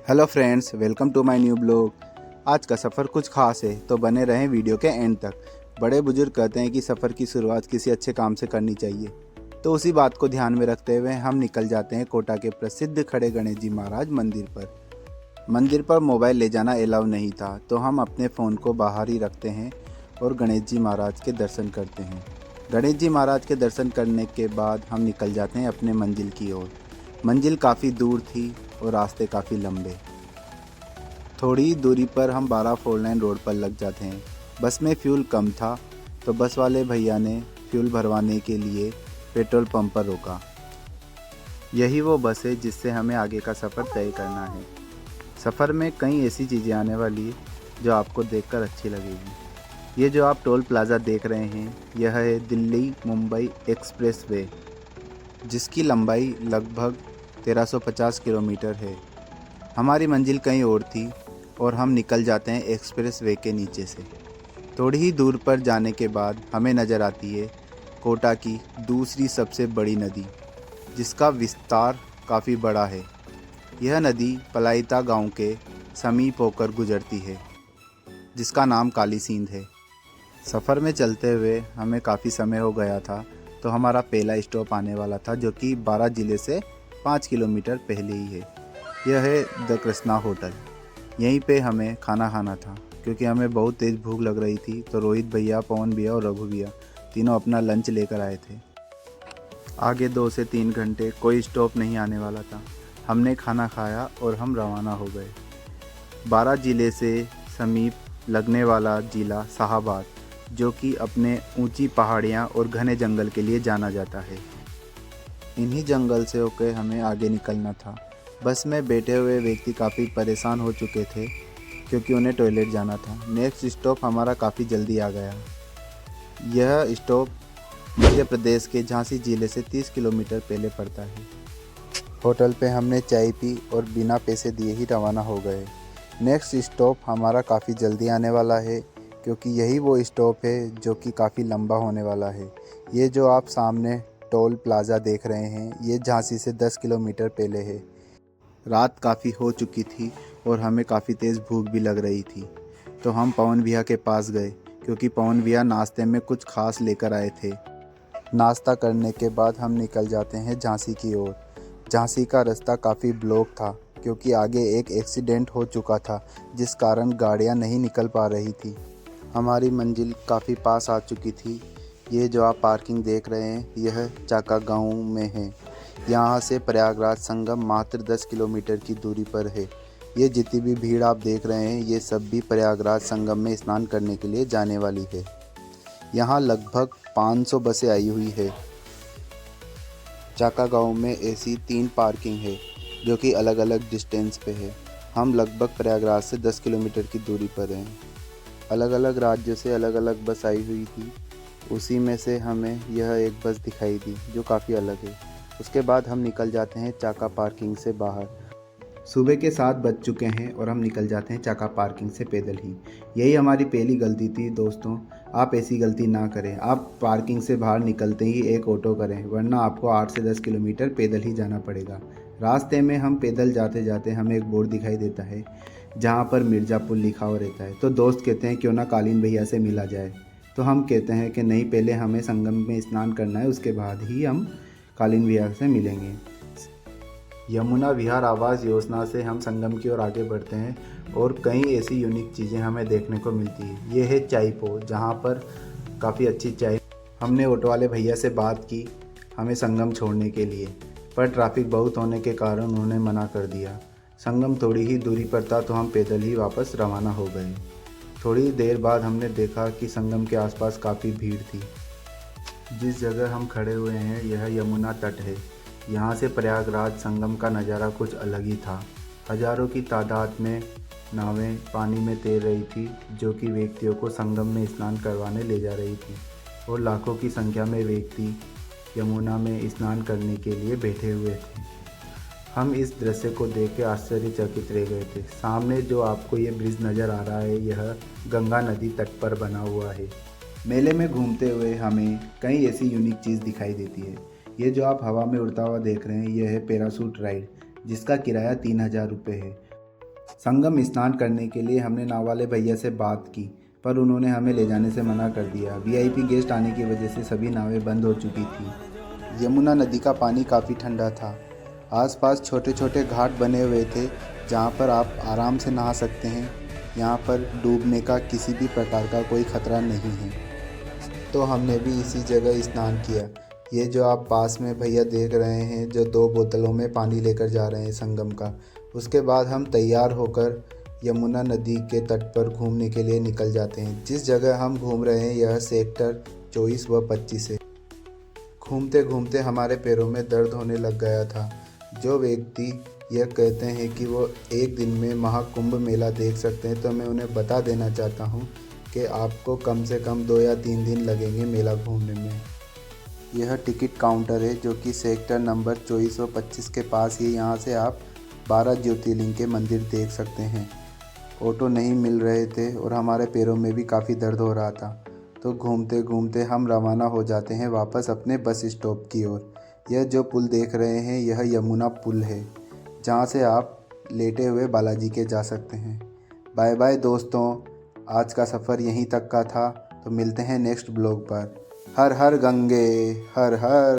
Hello friends, welcome to my new blog. आज का सफ़र कुछ खास है तो बने रहें वीडियो के एंड तक। बड़े बुजुर्ग कहते हैं कि सफ़र की शुरुआत किसी अच्छे काम से करनी चाहिए, तो उसी बात को ध्यान में रखते हुए हम निकल जाते हैं कोटा के प्रसिद्ध खड़े गणेश जी महाराज मंदिर पर। मंदिर पर मोबाइल ले जाना अलाउ नहीं था, तो हम अपने फ़ोन को बाहर ही रखते हैं और गणेश जी महाराज के दर्शन करते हैं। गणेश जी महाराज के दर्शन करने के बाद हम निकल जाते हैं अपने मंजिल की ओर। मंजिल काफ़ी दूर थी और रास्ते काफ़ी लंबे। थोड़ी दूरी पर हम 12 फोर लाइन रोड पर लग जाते हैं। बस में फ्यूल कम था, तो बस वाले भैया ने फ्यूल भरवाने के लिए पेट्रोल पंप पर रोका। यही वो बस है जिससे हमें आगे का सफ़र तय करना है। सफ़र में कई ऐसी चीज़ें आने वाली है जो आपको देखकर अच्छी लगेगी। ये जो आप टोल प्लाज़ा देख रहे हैं, यह है दिल्ली मुंबई एक्सप्रेस वे, जिसकी लंबाई लगभग 1350 किलोमीटर है। हमारी मंजिल कहीं और थी और हम निकल जाते हैं एक्सप्रेस वे के नीचे से। थोड़ी ही दूर पर जाने के बाद हमें नज़र आती है कोटा की दूसरी सबसे बड़ी नदी, जिसका विस्तार काफ़ी बड़ा है। यह नदी पलाईता गांव के समीप होकर गुजरती है, जिसका नाम काली सींध है। सफ़र में चलते हुए हमें काफ़ी समय हो गया था, तो हमारा पहला स्टॉप आने वाला था, जो कि 12 ज़िले से 5 किलोमीटर पहले ही है। यह है द कृष्णा होटल। यहीं पे हमें खाना खाना था, क्योंकि हमें बहुत तेज़ भूख लग रही थी। तो रोहित भैया, पवन भैया और रघु भैया तीनों अपना लंच लेकर आए थे। आगे 2 से 3 घंटे कोई स्टॉप नहीं आने वाला था। हमने खाना खाया और हम रवाना हो गए। 12 ज़िले से समीप लगने वाला ज़िला शाहाबाद, जो कि अपने ऊंची पहाड़ियां और घने जंगल के लिए जाना जाता है। इन्हीं जंगल से होकर हमें आगे निकलना था। बस में बैठे हुए व्यक्ति काफ़ी परेशान हो चुके थे, क्योंकि उन्हें टॉयलेट जाना था। नेक्स्ट स्टॉप हमारा काफ़ी जल्दी आ गया। यह स्टॉप मध्य प्रदेश के झांसी ज़िले से 30 किलोमीटर पहले पड़ता है। होटल पे हमने चाय पी और बिना पैसे दिए ही रवाना हो गए। नेक्स्ट स्टॉप हमारा काफ़ी जल्दी आने वाला है, क्योंकि यही वो स्टॉप है जो कि काफ़ी लंबा होने वाला है। ये जो आप सामने टोल प्लाज़ा देख रहे हैं, ये झांसी से 10 किलोमीटर पहले है। रात काफ़ी हो चुकी थी और हमें काफ़ी तेज़ भूख भी लग रही थी, तो हम पवन भैया के पास गए, क्योंकि पवन भैया नाश्ते में कुछ खास लेकर आए थे। नाश्ता करने के बाद हम निकल जाते हैं झांसी की ओर। झांसी का रास्ता काफ़ी ब्लॉक था, क्योंकि आगे एक एक्सीडेंट हो चुका था, जिस कारण गाड़ियां नहीं निकल पा रही थी। हमारी मंजिल काफ़ी पास आ चुकी थी। ये जो आप पार्किंग देख रहे हैं, यह चाका गांव में है। यहाँ से प्रयागराज संगम मात्र 10 किलोमीटर की दूरी पर है। ये जितनी भी भीड़ आप देख रहे हैं, ये सब भी प्रयागराज संगम में स्नान करने के लिए जाने वाली है। यहाँ लगभग 500 बसें आई हुई है। चाका गांव में ऐसी 3 पार्किंग है, जो कि अलग अलग डिस्टेंस पे है। हम लगभग प्रयागराज से 10 किलोमीटर की दूरी पर हैं। अलग अलग राज्यों से अलग अलग बस आई हुई थी। उसी में से हमें यह एक बस दिखाई दी, जो काफ़ी अलग है। उसके बाद हम निकल जाते हैं चाका पार्किंग से बाहर। सुबह के 7 बज चुके हैं और हम निकल जाते हैं चाका पार्किंग से पैदल ही। यही हमारी पहली गलती थी दोस्तों। आप ऐसी गलती ना करें। आप पार्किंग से बाहर निकलते ही एक ऑटो करें, वरना आपको 8 से 10 किलोमीटर पैदल ही जाना पड़ेगा। रास्ते में हम पैदल जाते जाते हमें एक बोर्ड दिखाई देता है, जहाँ पर मिर्ज़ापुर लिखा हुआ रहता है। तो दोस्त कहते हैं क्यों ना कालीन भैया से मिला जाए। तो हम कहते हैं कि नहीं, पहले हमें संगम में स्नान करना है, उसके बाद ही हम कालीन भैया से मिलेंगे। यमुना विहार आवास योजना से हम संगम की ओर आगे बढ़ते हैं और कई ऐसी यूनिक चीज़ें हमें देखने को मिलती है। ये है चाय पो, जहाँ पर काफ़ी अच्छी चाय। हमने ऑटो वाले भैया से बात की हमें संगम छोड़ने के लिए, पर ट्रैफिक बहुत होने के कारण उन्होंने मना कर दिया। संगम थोड़ी ही दूरी पर था, तो हम पैदल ही वापस रवाना हो गए। थोड़ी देर बाद हमने देखा कि संगम के आसपास काफ़ी भीड़ थी। जिस जगह हम खड़े हुए हैं, यह यमुना तट है। यहाँ से प्रयागराज संगम का नज़ारा कुछ अलग ही था। हज़ारों की तादाद में नावें पानी में तैर रही थी, जो कि व्यक्तियों को संगम में स्नान करवाने ले जा रही थी, और लाखों की संख्या में व्यक्ति यमुना में स्नान करने के लिए बैठे हुए थे। हम इस दृश्य को देख के आश्चर्यचकित रह गए थे। सामने जो आपको ये ब्रिज नज़र आ रहा है, यह गंगा नदी तट पर बना हुआ है। मेले में घूमते हुए हमें कई ऐसी यूनिक चीज़ दिखाई देती है। ये जो आप हवा में उड़ता हुआ देख रहे हैं, यह है पैराशूट राइड, जिसका किराया 3000 रुपये है। संगम स्नान करने के लिए हमने नाव वाले भैया से बात की, पर उन्होंने हमें ले जाने से मना कर दिया। वीआईपी गेस्ट आने की वजह से सभी नावें बंद हो चुकी थी। यमुना नदी का पानी काफ़ी ठंडा था। आसपास छोटे छोटे घाट बने हुए थे जहाँ पर आप आराम से नहा सकते हैं। यहाँ पर डूबने का किसी भी प्रकार का कोई खतरा नहीं है। तो हमने भी इसी जगह स्नान किया। ये जो आप पास में भैया देख रहे हैं, जो 2 बोतलों में पानी लेकर जा रहे हैं संगम का। उसके बाद हम तैयार होकर यमुना नदी के तट पर घूमने के लिए निकल जाते हैं। जिस जगह हम घूम रहे हैं यह सेक्टर 24 व 25 है। घूमते घूमते हमारे पैरों में दर्द होने लग गया था। जो व्यक्ति यह कहते हैं कि वो एक दिन में महाकुंभ मेला देख सकते हैं, तो मैं उन्हें बता देना चाहता हूँ कि आपको कम से कम 2 या 3 दिन लगेंगे मेला घूमने में। यह टिकट काउंटर है जो कि सेक्टर नंबर 2425 के पास ही। यहाँ से आप 12 ज्योतिर्लिंग के मंदिर देख सकते हैं। ऑटो नहीं मिल रहे थे और हमारे पैरों में भी काफ़ी दर्द हो रहा था, तो घूमते घूमते हम रवाना हो जाते हैं वापस अपने बस स्टॉप की ओर। यह जो पुल देख रहे हैं यह यमुना पुल है, जहाँ से आप लेटे हुए बालाजी के जा सकते हैं। बाय बाय दोस्तों, आज का सफ़र यहीं तक का था। तो मिलते हैं नेक्स्ट ब्लॉग पर। हर हर गंगे, हर हर